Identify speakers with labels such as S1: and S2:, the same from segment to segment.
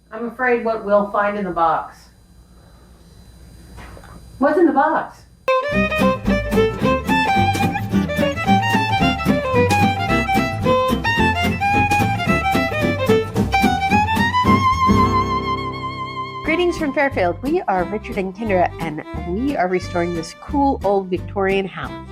S1: I'm afraid what we'll find in the box. What's in the box? Greetings from Fairfield. We are Richard and Kendra, and we are restoring this cool old Victorian house.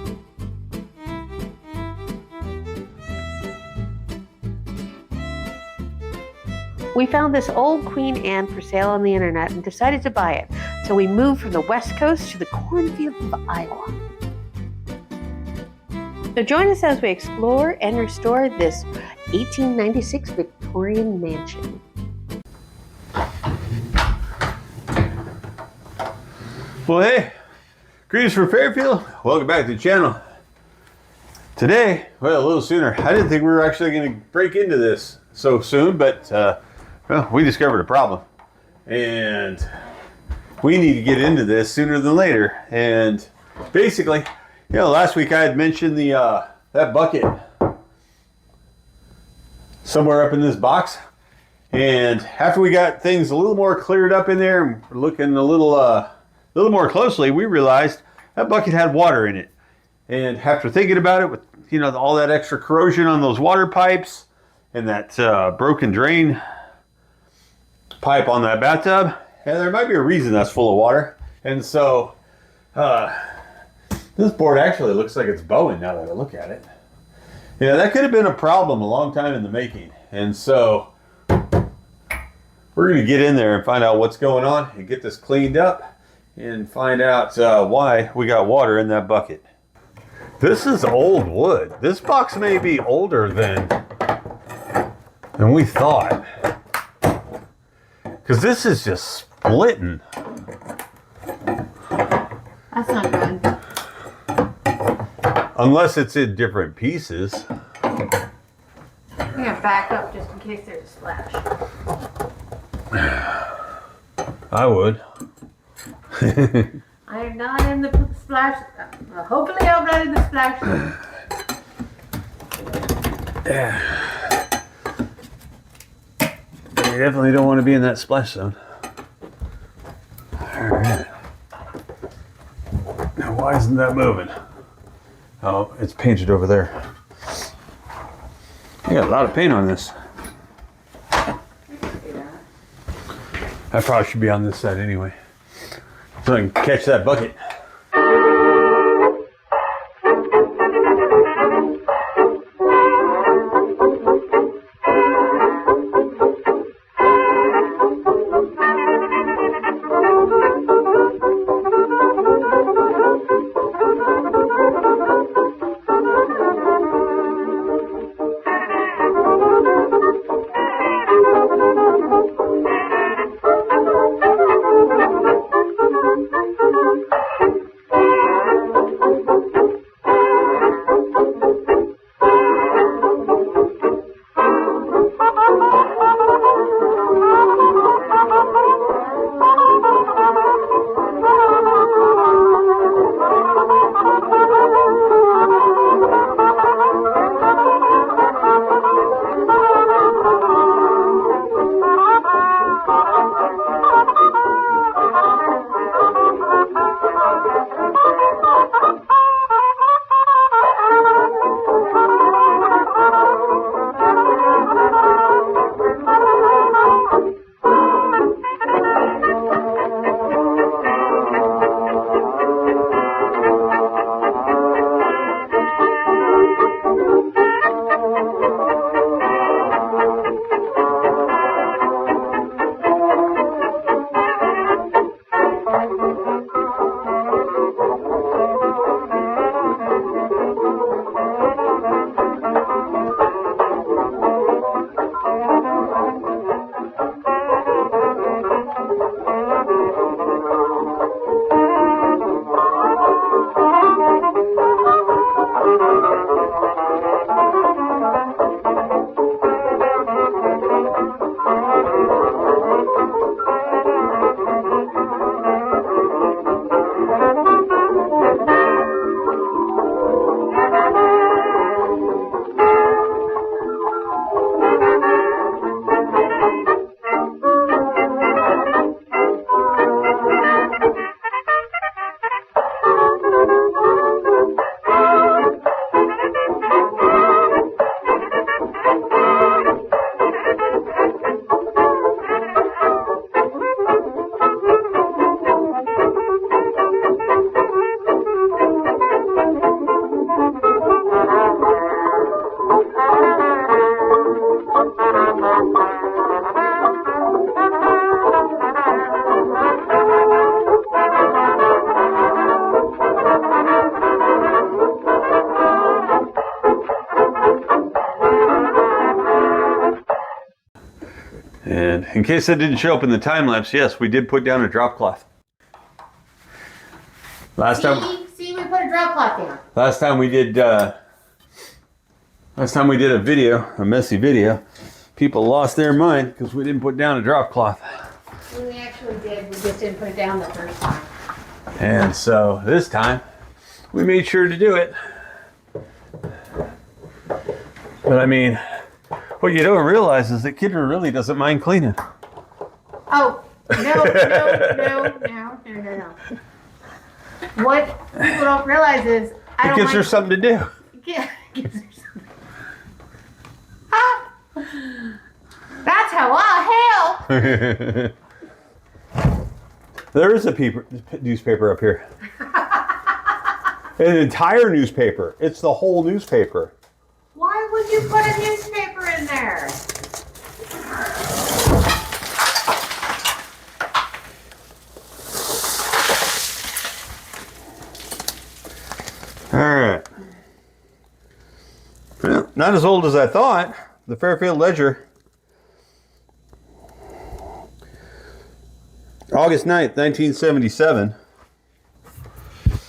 S1: We found this old Queen Anne for sale on the internet and decided to buy it. So we moved from the West Coast to the cornfields of Iowa. So join us as we explore and restore this 1896 Victorian mansion.
S2: Well, hey, greetings from Fairfield. Welcome back to the channel. Today, well, a little sooner. I didn't think we were actually going to break into this so soon, but well, we discovered a problem, and we need to get into this sooner than later. And basically, you know, last week I had mentioned the that bucket somewhere up in this box, and after we got things a little more cleared up in there and looking a little more closely, we realized that bucket had water in it. And after thinking about it, with, you know, all that extra corrosion on those water pipes and that broken drain pipe on that bathtub, and there might be a reason that's full of water. And so this board actually looks like it's bowing now that I look at it. Yeah, that could have been a problem a long time in the making. And so we're going to get in there and find out what's going on and get this cleaned up and find out why we got water in that bucket. This is old wood. This box may be older than we thought, because this is just splitting.
S1: That's not good.
S2: Unless it's in different pieces.
S1: I'm gonna back up just in case there's a splash.
S2: I would.
S1: I am not in the splash. Hopefully I'm not in the splash zone.
S2: Yeah. You definitely don't want to be in that splash zone. Alright. Now why isn't that moving? Oh, it's painted over there. You got a lot of paint on this. I probably should be on this side anyway, so I can catch that bucket. in case that didn't show up in the time lapse, yes, we did put down a drop cloth. Last time
S1: we put a drop cloth down.
S2: Last time we did a video, a messy video, people lost their mind because we didn't put down a drop cloth.
S1: We actually did. We just didn't put it down the first time.
S2: And so this time, we made sure to do it. But I mean, what you don't realize is that Kidder really doesn't mind cleaning.
S1: Oh, no. What people don't realize is
S2: It gives her something to do.
S1: Yeah, gives her something. Ah, that's how I help.
S2: There is a newspaper up here. An entire newspaper. It's the whole newspaper.
S1: Why would you put a newspaper in there?
S2: All right. Well, not as old as I thought. The Fairfield Ledger. August 9th, 1977.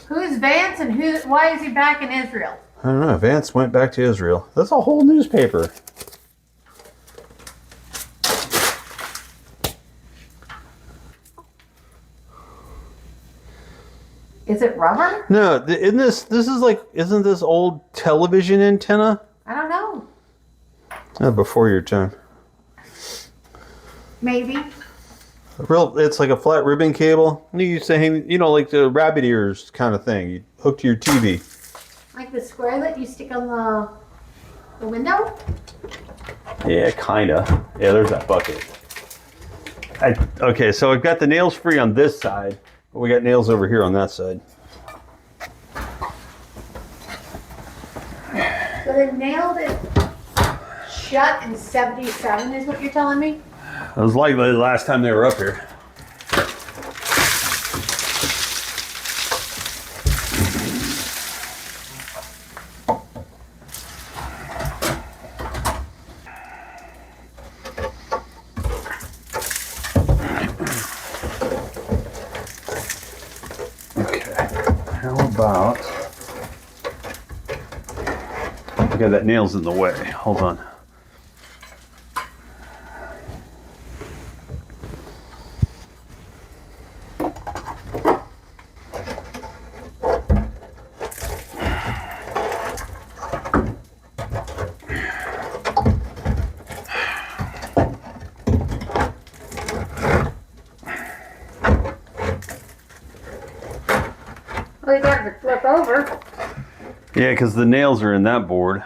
S1: Who's Vance and why is he back in Israel?
S2: I don't know. Vance went back to Israel. That's a whole newspaper.
S1: Is it rubber?
S2: No, isn't this old television antenna?
S1: I don't know.
S2: Before your time.
S1: Maybe.
S2: It's like a flat ribbon cable. You used to hang, like the rabbit ears kind of thing. You hook to your TV.
S1: Like the square that you stick on the window?
S2: Yeah, kind of. Yeah, there's that bucket. Okay, so I've got the nails free on this side, but we got nails over here on that side.
S1: So they nailed it shut in 77 is what you're telling me?
S2: It was likely the last time they were up here. Okay, that nail's in the way. Hold on.
S1: Well, you got to flip over.
S2: Yeah, because the nails are in that board.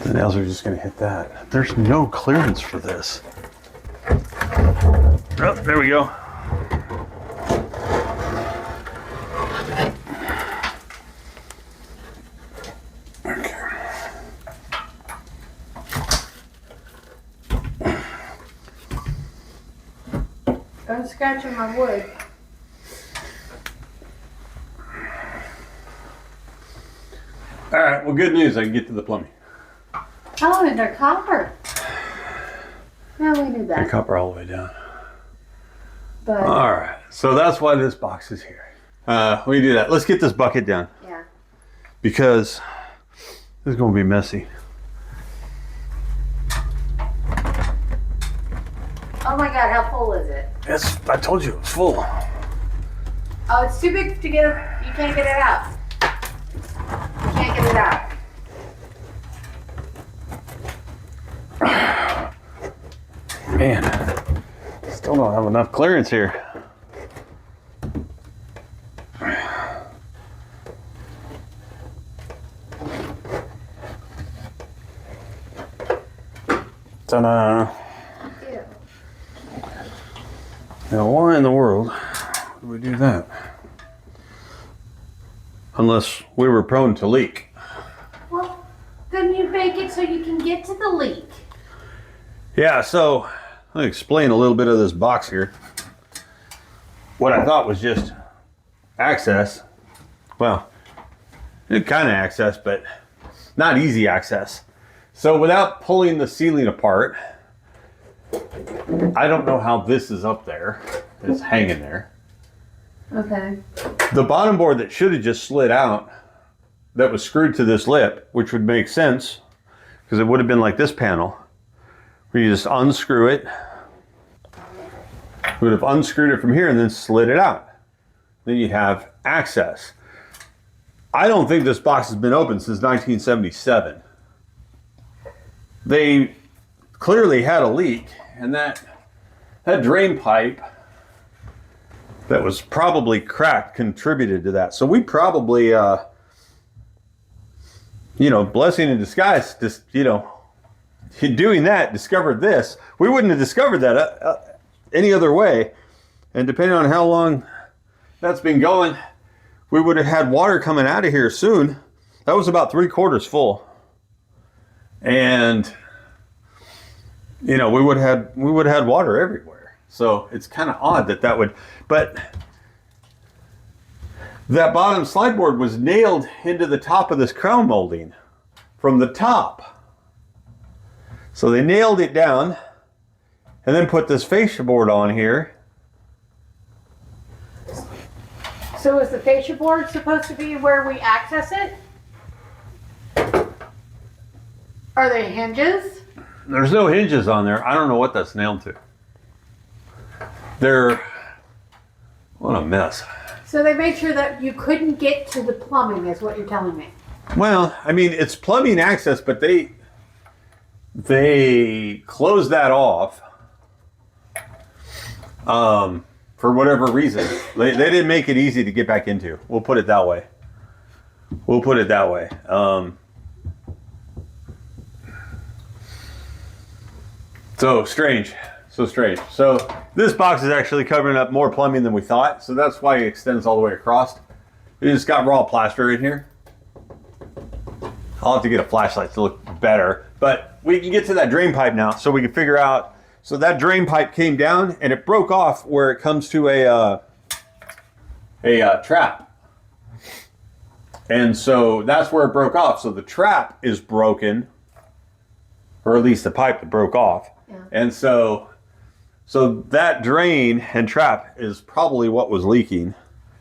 S2: The nails are just going to hit that. There's no clearance for this. Oh, there we go.
S1: Don't scratch on my wood.
S2: All right, well, good news. I can get to the plumbing.
S1: Oh, and they're copper. Yeah, we knew
S2: They're
S1: that.
S2: copper all the way down.
S1: But
S2: All right, so that's why this box is here. We do that. Let's get this bucket down
S1: yeah.
S2: because this is going to be messy.
S1: Oh my God, how full is it?
S2: I told you it was full.
S1: Oh, it's too big to get it. You can't get it out. You can't get it out.
S2: Man, still don't have enough clearance here. Ta-da.
S1: Ew.
S2: Now, why in the world would we do that? Unless we were prone to leak.
S1: Well, then you've been make it so you can get to the leak.
S2: Yeah, so let me explain a little bit of this box here. What I thought was just access. Well, it kind of access, but not easy access. So without pulling the ceiling apart, I don't know how this is up there. It's hanging there.
S1: Okay.
S2: The bottom board that should have just slid out, that was screwed to this lip, which would make sense because it would have been like this panel, where you just unscrew it. We would have unscrewed it from here and then slid it out. Then you'd have access. I don't think this box has been open since 1977. They clearly had a leak, and that drain pipe that was probably cracked contributed to that. So we probably, blessing in disguise, just, doing that, discovered this. We wouldn't have discovered that any other way. And depending on how long that's been going, we would have had water coming out of here soon. That was about 3/4 full. And, we would have had water everywhere. So it's kind of odd that would, but that bottom slide board was nailed into the top of this crown molding from the top. So they nailed it down and then put this fascia board on here.
S1: So is the fascia board supposed to be where we access it? Are there hinges?
S2: There's no hinges on there. I don't know what that's nailed to. What a mess.
S1: So they made sure that you couldn't get to the plumbing, is what you're telling me.
S2: Well, I mean, it's plumbing access, but they closed that off for whatever reason. They didn't make it easy to get back into. We'll put it that way. So strange. So this box is actually covering up more plumbing than we thought. So that's why it extends all the way across. We just got raw plaster in here. I'll have to get a flashlight to look better. But we can get to that drain pipe now so we can figure out. So that drain pipe came down and it broke off where it comes to a trap. And so that's where it broke off. So the trap is broken, or at least the pipe that broke off. Yeah. And so that drain and trap is probably what was leaking,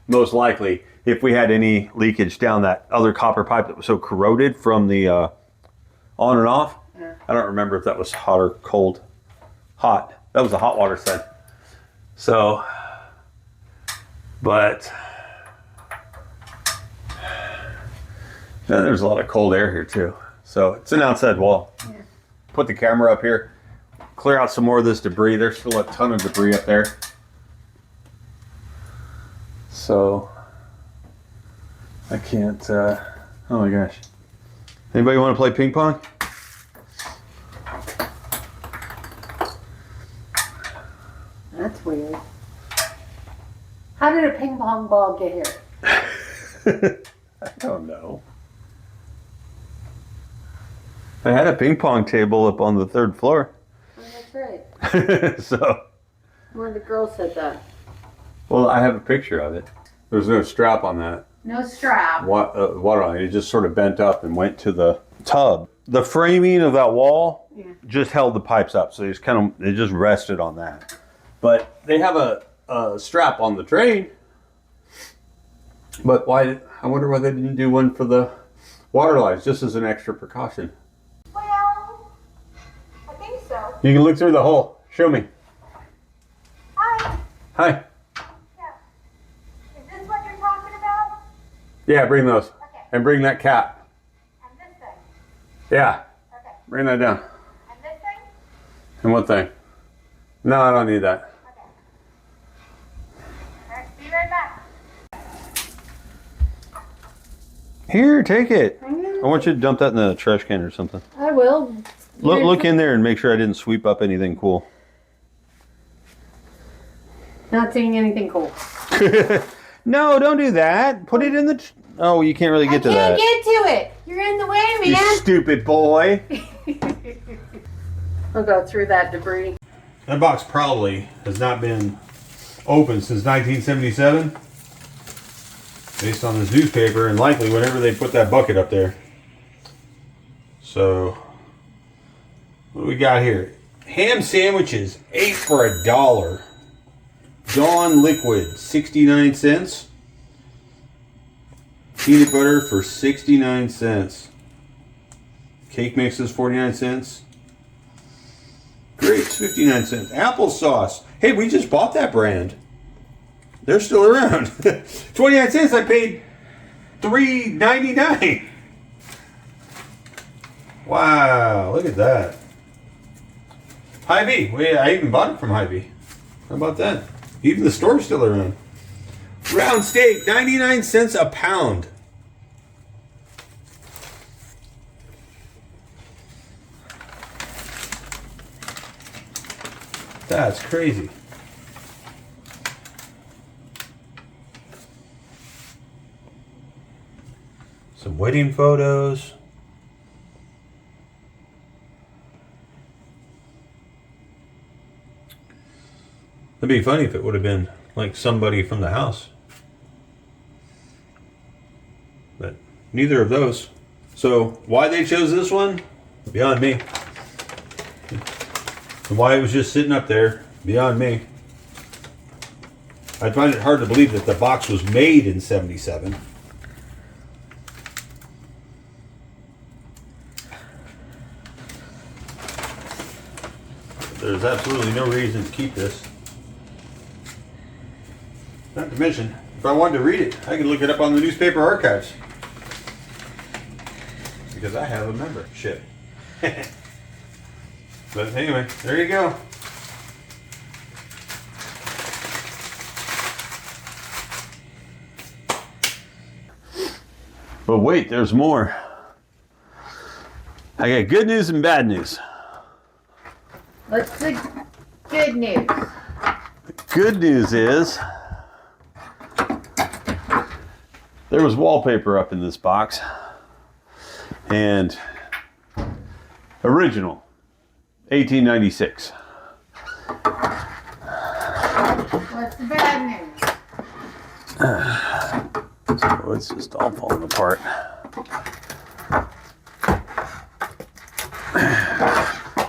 S2: most likely, if we had any leakage down that other copper pipe that was so corroded from the on and off. Yeah. I don't remember if that was hot or cold. Hot. That was the hot water side. So, but there's a lot of cold air here too. So it's an outside wall. Yeah. Put the camera up here. Clear out some more of this debris. There's still a ton of debris up there. So I can't, oh my gosh. Anybody want to play ping pong?
S1: That's weird. How did a ping pong ball get here?
S2: I don't know. I had a ping pong table up on the 3rd floor.
S1: Oh, that's right.
S2: So.
S1: One of the girls said that.
S2: Well, I have a picture of it. There's no strap on that.
S1: No strap.
S2: Water on it. It just sort of bent up and went to the tub. The framing of that wall just held the pipes up, so it just rested on that. But they have a strap on the drain. But why? I wonder why they didn't do one for the water lines, just as an extra precaution.
S3: Well, I think so.
S2: You can look through the hole. Show me.
S3: Hi.
S2: Hi.
S3: Yeah. Is this what you're talking about?
S2: Yeah, bring those.
S3: Okay.
S2: And bring that cap.
S3: And this thing?
S2: Yeah.
S3: Okay.
S2: Bring that down.
S3: And this thing?
S2: And what thing? No, I don't need that.
S3: Okay. All right, be right back.
S2: Here, take it. I want you to dump that in the trash can or something.
S1: I will.
S2: Look in there and make sure I didn't sweep up anything cool.
S1: Not seeing anything cool.
S2: No, don't do that. Put it in the... Oh, you can't really get to that.
S1: I can't get to it. You're in the way, man.
S2: You stupid boy.
S1: I'll go through that debris.
S2: That box probably has not been opened since 1977, based on this newspaper, and likely whenever they put that bucket up there. So, what do we got here? Ham sandwiches, 8 for $1. Dawn liquid, 69 cents. Peanut butter for 69 cents. Cake mixes, 49 cents. Grapes, 59 cents. Applesauce. Hey, we just bought that brand. They're still around. 29 cents. I paid $3.99. Wow, look at that. Hy-Vee. Wait, I even bought it from Hy-Vee. How about that? Even the store's still around. Round steak, 99 cents a pound. That's crazy. Some wedding photos. It'd be funny if it would have been like somebody from the house. But neither of those. So why they chose this one? Beyond me. And why it was just sitting up there? Beyond me. I find it hard to believe that the box was made in '77. There's absolutely no reason to keep this. Not to mention, if I wanted to read it, I could look it up on the newspaper archives. Because I have a membership. But anyway, there you go. But wait, there's more. I got good news and bad news.
S1: What's the good news?
S2: The good news is there was wallpaper up in this box. And original, 1896.
S1: What's the bad news?
S2: So it's just all falling apart.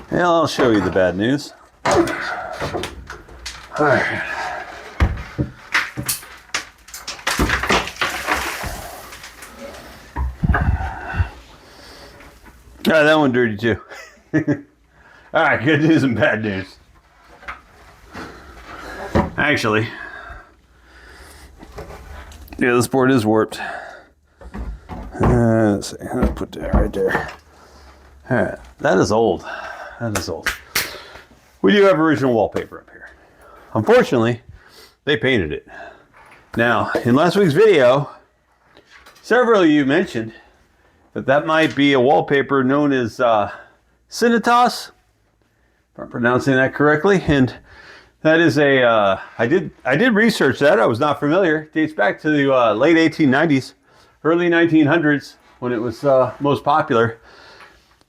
S2: Yeah, I'll show you the bad news. All right. Ah, that one dirty too. All right, good news and bad news. Actually, yeah, this board is warped. Let's see, I'll put that right there. All right, that is old. That is old. We do have original wallpaper up here. Unfortunately, they painted it. Now, in last week's video, several of you mentioned that might be a wallpaper known as Cinetas, if I'm pronouncing that correctly. And that is a, I did research that. I was not familiar. It dates back to the late 1890s, early 1900s, when it was most popular.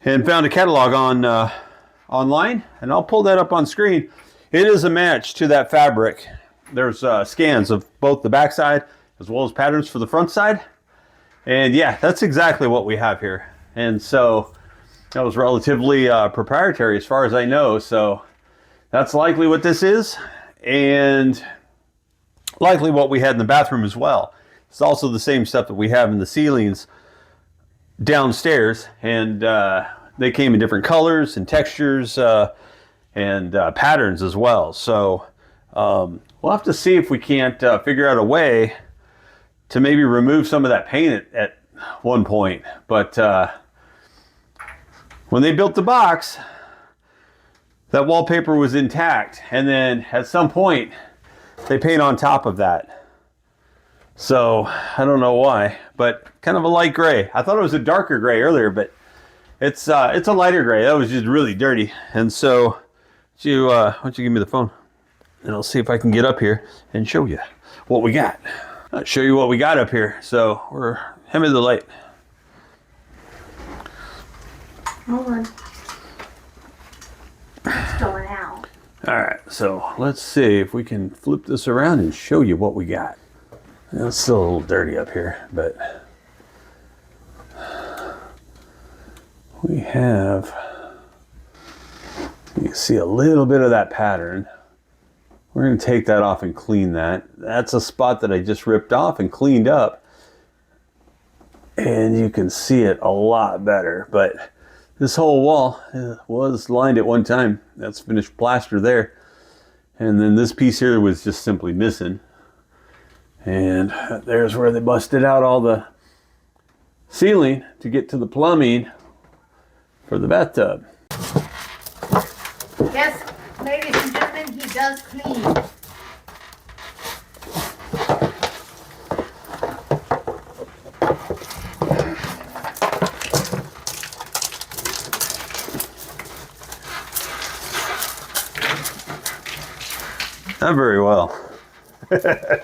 S2: And found a catalog on online, and I'll pull that up on screen. It is a match to that fabric. There's scans of both the back side as well as patterns for the front side. And yeah, that's exactly what we have here. And so that was relatively proprietary as far as I know. So that's likely what this is, and likely what we had in the bathroom as well. It's also the same stuff that we have in the ceilings downstairs, and they came in different colors and textures and patterns as well. So we'll have to see if we can't figure out a way to maybe remove some of that paint at one point. But when they built the box, that wallpaper was intact, and then at some point they paint on top of that. So I don't know why, but kind of a light gray. I thought it was a darker gray earlier, but it's a lighter gray. That was just really dirty. And so why don't you give me the phone, and I'll see if I can get up here and show you what we got. I'll show you what we got up here. So we're hand me the light.
S3: Hold on. It's going out.
S2: All right, so let's see if we can flip this around and show you what we got. It's still a little dirty up here, but we have, you can see a little bit of that pattern. We're going to take that off and clean that. That's a spot that I just ripped off and cleaned up. And you can see it a lot better, but this whole wall was lined at one time. That's finished plaster there. And then this piece here was just simply missing. And there's where they busted out all the ceiling to get to the plumbing for the bathtub.
S3: Yes, ladies and gentlemen, he does clean.
S2: Not very well. There's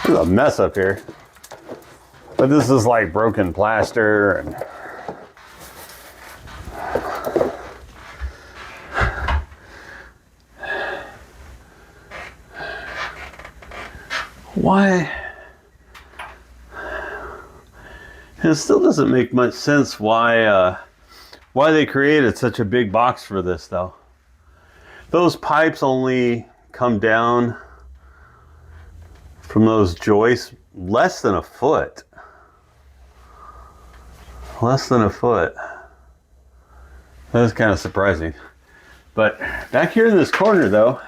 S2: a mess up here. But this is like broken plaster and why? It still doesn't make much sense why they created such a big box for this though. Those pipes only come down from those joists less than a foot. Less than a foot. That's kind of surprising. But back here in this corner though,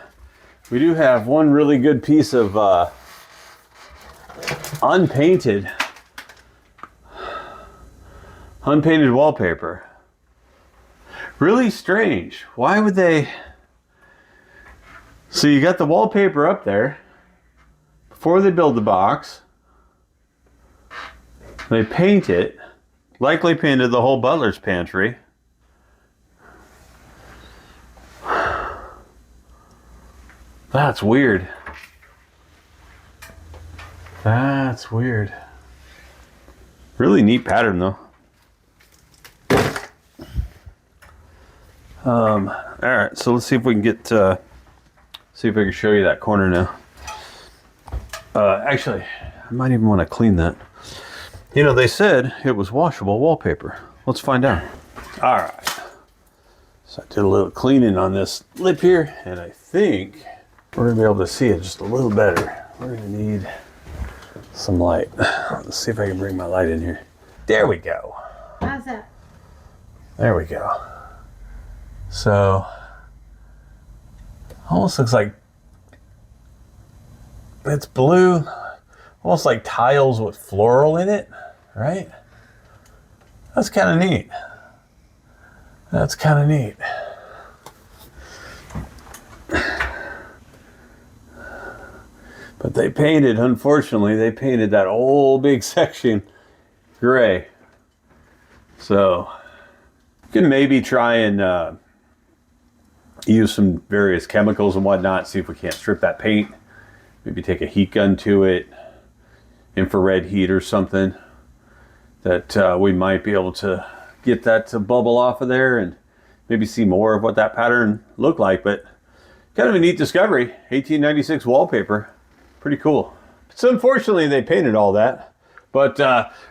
S2: we do have one really good piece of unpainted wallpaper. Really strange. Why would they? So you got the wallpaper up there before they build the box. They paint it, likely painted the whole Butlers Pantry. That's weird. That's weird. Really neat pattern though. All right, so let's see if we can get see if I can show you that corner now. Actually, I might even want to clean that. You know, they said it was washable wallpaper. Let's find out. All right. So I did a little cleaning on this lip here, and I think we're gonna be able to see it just a little better. We're gonna need some light. Let's see if I can bring my light in here. There we go.
S3: How's that?
S2: There we go. So, almost looks like it's blue, almost like tiles with floral in it, right? That's kind of neat. That's kind of neat. But they painted, unfortunately, they painted that whole big section gray. So, you can maybe try and use some various chemicals and whatnot, see if we can't strip that paint. Maybe take a heat gun to it, infrared heat or something, that we might be able to get that to bubble off of there and maybe see more of what that pattern looked like. But kind of a neat discovery. 1896 wallpaper. Pretty cool. So unfortunately they painted all that. But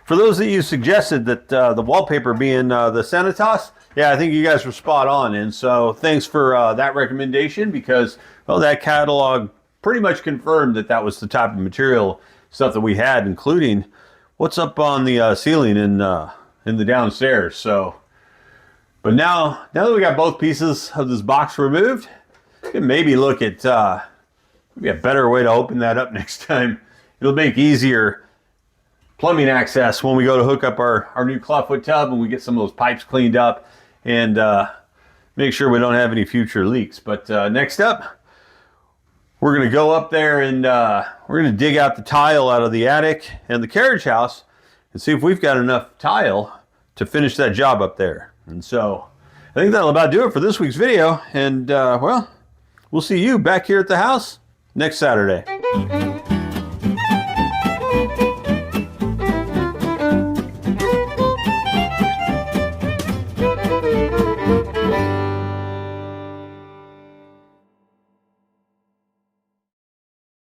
S2: for those of you suggested that the wallpaper being the Sanitas, yeah, I think you guys were spot on. And so thanks for that recommendation, because, well, that catalog pretty much confirmed that that was the type of material stuff that we had, including what's up on the ceiling in the downstairs. So, but now that we got both pieces of this box removed, we can maybe look at maybe a better way to open that up next time. It'll make easier plumbing access when we go to hook up our new clawfoot tub and we get some of those pipes cleaned up and make sure we don't have any future leaks. But next up, we're going to go up there and we're going to dig out the tile out of the attic and the carriage house and see if we've got enough tile to finish that job up there. And so I think that'll about do it for this week's video. And well, we'll see you back here at the house next Saturday.